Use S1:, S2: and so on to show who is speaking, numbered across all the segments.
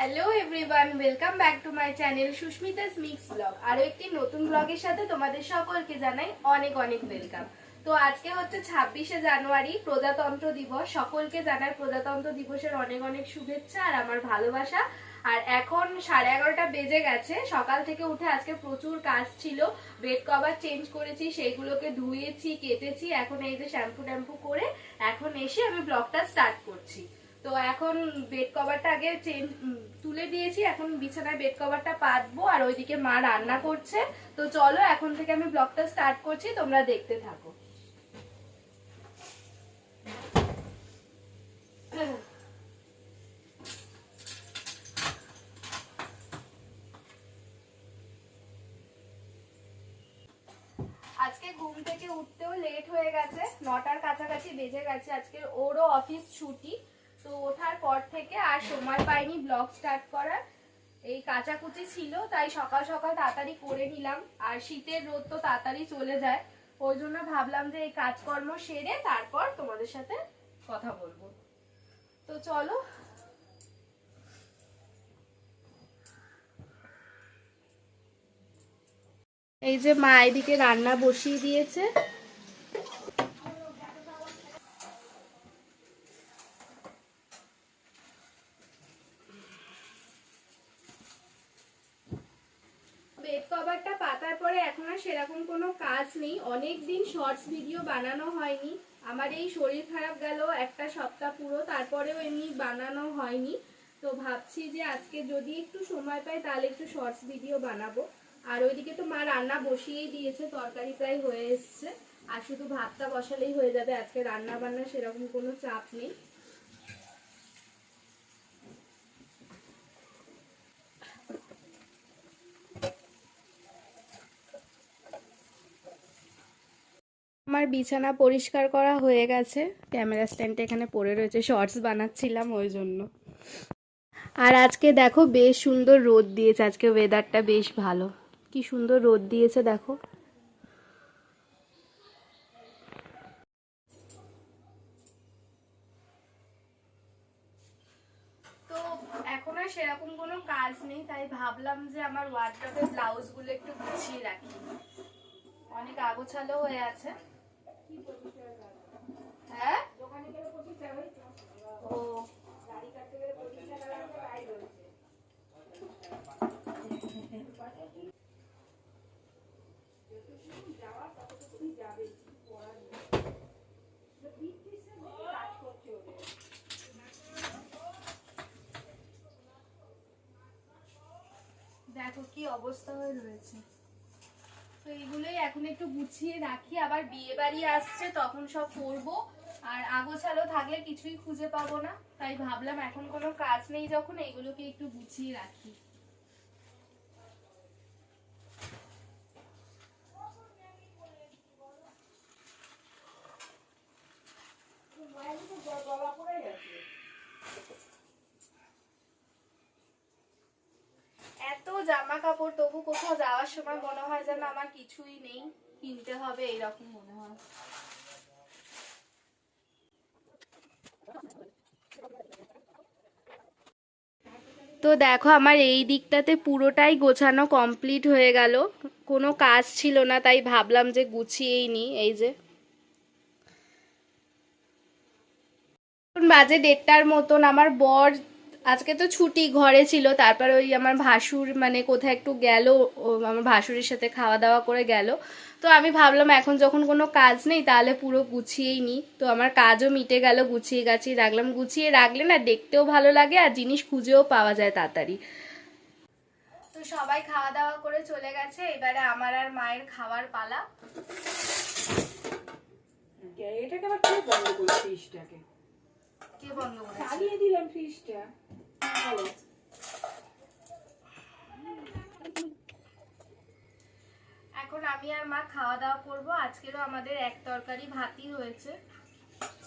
S1: Hello everyone, welcome back to my channel Susmita's mix blog. আরো একটি নতুন ব্লগের সাথে তোমাদের সকলকে জানাই অনেক অনেক ওয়েলকাম। তো আজকে হচ্ছে 26শে জানুয়ারি, প্রজাতন্ত্র দিবস। সকলকে জানাই প্রজাতন্ত্র দিবসের অনেক অনেক শুভেচ্ছা আর আমার ভালোবাসা। আর এখন 11:30 বেজে গেছে। সকাল থেকে উঠে আজকে প্রচুর কাজ ছিল, বেড কভার চেঞ্জ করেছি, সেইগুলোকে ধুয়েছি, কেটেছি। এখন এই যে শ্যাম্পু করে এখন এসে আমি ব্লগটা স্টার্ট করছি। তো এখন বেড কভারটা আগে তুলে দিয়েছি, এখন বিছানায় বেড কভারটা পাতবো আর ওইদিকে মা রান্না করছে। তো চলো এখন থেকে আমি ব্লগটা স্টার্ট করছি, তোমরা দেখতে থাকো। আজকে ঘুম থেকে উঠতেও লেট হয়ে গেছে, 9টার কাছাকাছি বেজে গেছে। আজকে ওরও অফিস ছুটি, তো ওঠার পর থেকে আর সময় পাইনি ব্লগ স্টার্ট করার। এই কাচাকুচি ছিল তাই সকাল সকাল তাড়াতাড়ি করে নিলাম। আর শীতের রোদ তো তাড়াতাড়ি চলে যায়, ওই জন্য ভাবলাম যে এই কাজকর্ম সেরে তারপর তোমাদের সাথে কথা বলবো। তো চলো। এই যে মা এদিকে রান্না বসিয়ে দিয়েছে। বেড কভারটা পাতার পরে এখন আর সেরকম কোনো কাজ নেই। অনেকদিন শর্টস ভিডিও বানানো হয়নি, আমার এই শরীর খারাপ গেল একটা সপ্তাহ পুরো, তারপরেও এমনি বানানো হয়নি। তো ভাবছি যে আজকে যদি একটু সময় পাই তাহলে একটু শর্টস ভিডিও বানাবো। আর ওইদিকে তো মা রান্না বসিয়েই দিয়েছে, তরকারি প্রায় হয়ে এসছে, আর শুধু ভাতটা বসালেই হয়ে যাবে। আজকে রান্না বান্না সেরকম কোনো চাপ নেই। আমার বিছানা পরিষ্কার করা হয়ে গেছে, ক্যামেরা স্ট্যান্ডটা এখানে পড়ে রয়েছে, শর্টস বানাচ্ছিলাম ওই জন্য। আর আজকে দেখো বেশ সুন্দর রোদ দিয়েছে, আজকে ওয়েদারটা বেশ ভালো, কি সুন্দর রোদ দিয়েছে দেখো। তো এখন আর সেরকম কোনো কাজ নেই, তাই ভাবলাম যে আমার ওয়ার্ডরোবের ব্লাউজগুলো একটু গুছিয়ে রাখি, অনেক আগোছালো হয়ে আছে। হ্যাঁ ও দেখো কি অবস্থা হয়ে রয়েছে। তো এইগুলোই এখন একটু গুছিয়ে রাখি, আবার বিয়ে বাড়ি আসছে তখন সব করবো, আর আগোছালো থাকলে কিছুই খুঁজে পাবো না। তাই ভাবলাম এখন কোনো কাজ নেই যখন, এইগুলোকে একটু গুছিয়ে রাখি। এত জামা কাপড়, তবু কোথাও যাওয়ার সময় মনে হয় যেন আমার কিছুই নেই, কিনতে হবে এইরকম মনে হয়। তো দেখো আমার এই দিকটাতে পুরোটাই গোছানো কমপ্লিট হয়ে গেল, কোনো কাজ ছিল না, তাই ভাবলাম যে গুছিয়েই নিই। এই যে বাজে 1:30টার মতন, আমার বর আজকে তো ছুটি, ঘরে ছিল, তারপর ওই আমার ভাসুর মানে কোথায় একটু গেল, আমার ভাসুরের সাথে খাওয়া দাওয়া করে গেল। তো আমি ভাবলাম এখন যখন কোনো কাজ নেই তাহলে পুরো গুছিয়েই নিই। তো আমার কাজও মিটে গেল, গুছিয়ে গাছিয়ে রাখলাম। গুছিয়ে রাখলে না দেখতেও ভালো লাগে আর জিনিস খুঁজেও পাওয়া যায় তাড়াতাড়ি। তো সবাই খাওয়া দাওয়া করে চলে গেছে, এবারে আমার আর মায়ের খাওয়ার পালা।
S2: এটাকে আবার কে বন্ধ করছে? ফ্রিজটাকে
S1: কে বন্ধ করেছে?
S2: চালিয়ে দিলাম ফ্রিজটা। ভালো।
S1: এখন আমি আর মা খাওয়া দাওয়া করবো। আজকেরও আমাদের এক তরকারি ভাতই হয়েছে,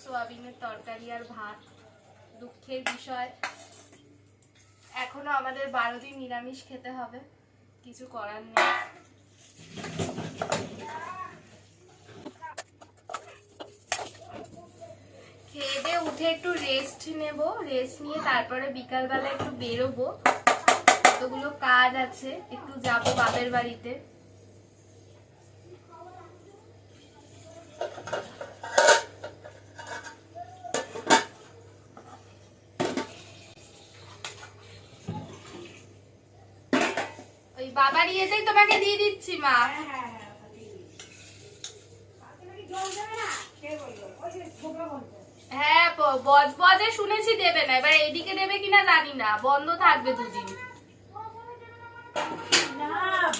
S1: সোয়াবিনের তরকারি আর ভাত। দুঃখের বিষয় এখনো আমাদের 12 দিন নিরামিষ খেতে হবে, কিছু করার নেই। খেয়ে দিয়ে উঠে একটু রেস্ট নেব, রেস্ট নিয়ে তারপরে বিকালবেলা একটু বেরোবো, কতগুলো কাজ আছে, একটু যাবো বাপের বাড়িতে। ওই বাবার ইয়েতেই তোমাকে দিয়ে দিচ্ছি মা। হ্যাঁ বজবজে শুনেছি দেবে না, এবার এইদিকে দেবে কিনা জানি না, বন্ধ থাকবে দুদিন।
S2: না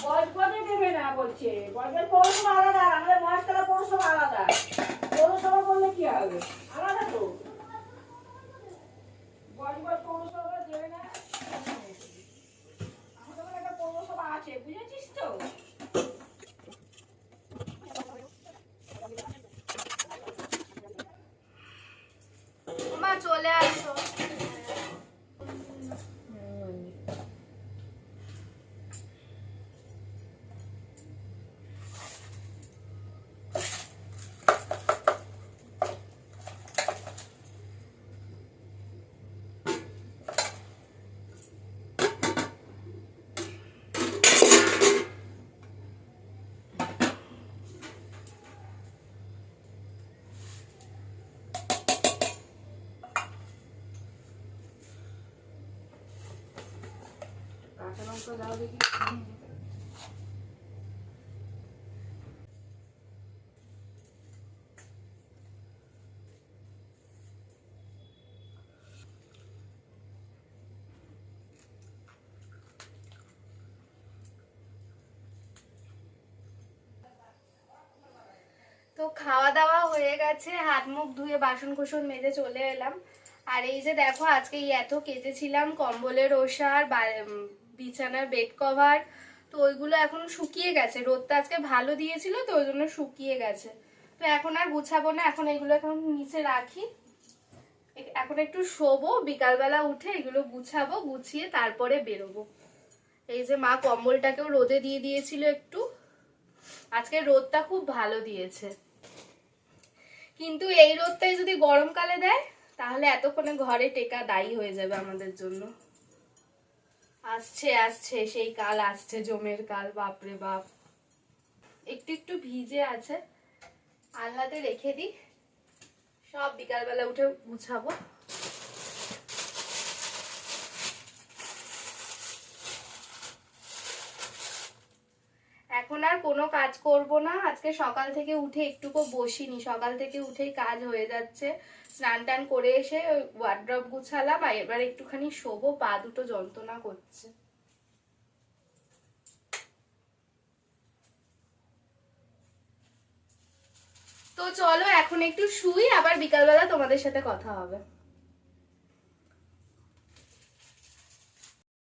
S2: বজবজে দেবে না বলছে, বজবজ পৌরসভা আলাদা, আমাদের মহেশতলা পৌরসভা আলাদা। পৌরসভা বললে কি হবে, আলাদা তো। বজবজ পৌরসভা দেবে না, আমাদের একটা পৌরসভা আছে, বুঝেছিস তো।
S1: মা চলে আসো।
S2: কাঁচা লঙ্কা দাও দেখি।
S1: তো খাওয়া দাওয়া হয়ে গেছে, হাত মুখ ধুয়ে বাসন কুসন মেজে চলে এলাম। আর এই যে দেখো আজকে এত কেচেছিলাম কম্বলের ওষার, বিছানার বেড কভার, তো ওইগুলো এখন শুকিয়ে গেছে, রোদটা আজকে ভালো দিয়েছিল তো ওই জন্য শুকিয়ে গেছে। তো এখন আর গুছাবো না, এখন এগুলো এখন নিচে রাখি, এখন একটু শোবো, বিকালবেলা উঠে এগুলো গুছাবো, গুছিয়ে তারপরে বেরোবো। এই যে মা কম্বলটাকেও রোদে দিয়ে দিয়েছিল একটু, আজকে রোদটা খুব ভালো দিয়েছে, কিন্তু এই রোদটাই যদি গরমকালে দেয় তাহলে এতক্ষণে ঘরে টেকা দায়ী হয়ে যাবে আমাদের জন্য। আসছে আসছে সেই কাল আসছে, জমের কাল, বাপরে বাপ। একটু একটু ভিজে আছে, আলনাতে রেখে দিই, সব বিকালবেলা উঠে গুছাবো। এখন আর কোনো কাজ করব না, আজকে সকাল থেকে উঠে একটুকু বসিনি, সকাল থেকে উঠেই কাজ হয়ে যাচ্ছে। স্নান টান করে এসে ওয়ার্ড্রপ গুছালাম, আর এবার একটুখানি শোবো, পা দুটো যন্ত্রণা করছে। তো চলো এখন একটু শুই, আবার বিকালবেলা তোমাদের সাথে কথা হবে।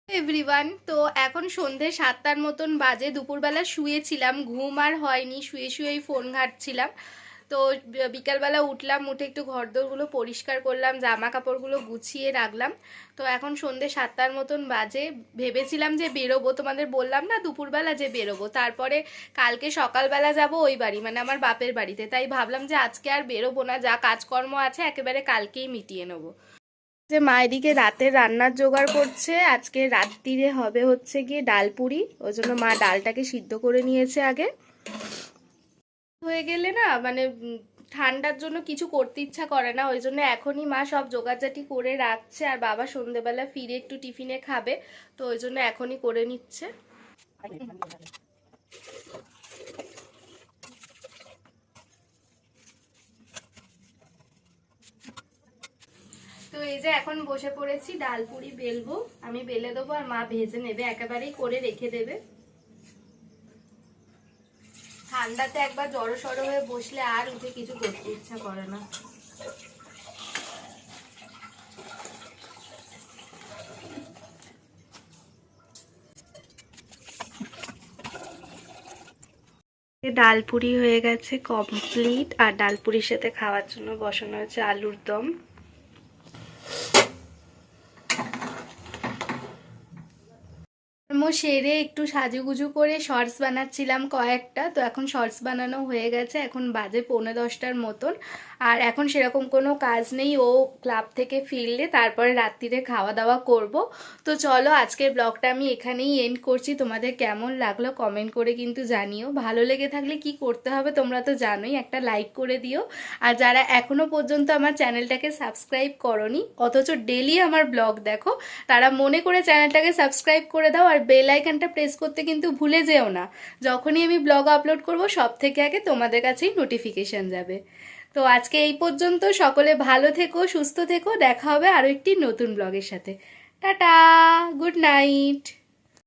S1: এভরিওয়ান, তো এখন সন্ধে 7টার মতন বাজে, দুপুরবেলা শুয়েছিলাম, ঘুম আর হয়নি, শুয়ে শুয়েই ফোন ঘাঁটছিলাম। তো বিকালবেলা উঠলাম, উঠে একটু ঘরদোরগুলো পরিষ্কার করলাম, জামা কাপড়গুলো গুছিয়ে রাখলাম। তো এখন সন্ধে 7টার মতন বাজে, ভেবেছিলাম যে বেরোবো, তোমাদের বললাম না দুপুরবেলা যে বেরোবো, তারপরে কালকে সকালবেলা যাব ওই বাড়ি, মানে আমার বাপের বাড়িতে, তাই ভাবলাম যে আজকে আর বেরোবো না, যা কাজকর্ম আছে একেবারে কালকেই মিটিয়ে নেবো। যে মা এদিকে রাতের রান্নার জোগাড় করছে, আজকে রাত্রিরে হবে হচ্ছে গিয়ে ডালপুরি, ওই জন্য মা ডালটাকে সিদ্ধ করে নিয়েছে আগে, হয়ে গেলে না মানে ঠান্ডার জন্য কিছু করতে ইচ্ছা করে না, ওই জন্য এখনই মা সব জোগাড়জাটি করে রাখছে। আর বাবা সন্ধ্যেবেলা ফিরে একটু টিফিনে খাবে, তো ওই জন্য এখনই করে নিচ্ছে। তো এই যে এখন বসে পড়েছি, ডালপুরি বেলবো, আমি বেলে দেবো আর মা ভেজে নেবে, একেবারেই করে রেখে দেবে। ঠান্ডাতে একবার জড়ো সড়ো হয়ে বসলে আর উঠে কিছু করতে ইচ্ছা করে না। ডালপুরি হয়ে গেছে কমপ্লিট, আর ডালপুরির সাথে খাওয়ার জন্য বসানো হয়েছে আলুর দম। সেরে একটু সাজুগুজু করে শর্টস বানাচ্ছিলাম কয়েকটা, তো এখন শর্টস বানানো হয়ে গেছে, এখন বাজে 9:45 মতন। আর এখন সেরকম কোনো কাজ নেই, ও ক্লাব থেকে ফিরলে তারপরে রাত্রিরে খাওয়া দাওয়া করব। তো চলো আজকের ব্লগটা আমি এখানেই এন্ড করছি। তোমাদের কেমন লাগলো কমেন্ট করে কিন্তু জানিও। ভালো লেগে থাকলে কি করতে হবে তোমরা তো জানোই, একটা লাইক করে দিও। আর যারা এখনো পর্যন্ত আমার চ্যানেলটাকে সাবস্ক্রাইব করনি অথচ ডেলি আমার ব্লগ দেখো, তারা মনে করে চ্যানেলটাকে সাবস্ক্রাইব করে দাও। আর বেল আইকনটা প্রেস করতে কিন্তু ভুলে যেও না, যখনই আমি ব্লগ আপলোড করব সব থেকে আগে তোমাদের কাছেই নোটিফিকেশন যাবে। তো আজকে এই পর্যন্ত, সকলে ভালো থেকো, সুস্থ থেকো, দেখা হবে আরও একটি নতুন ব্লগের সাথে। Tata, good night.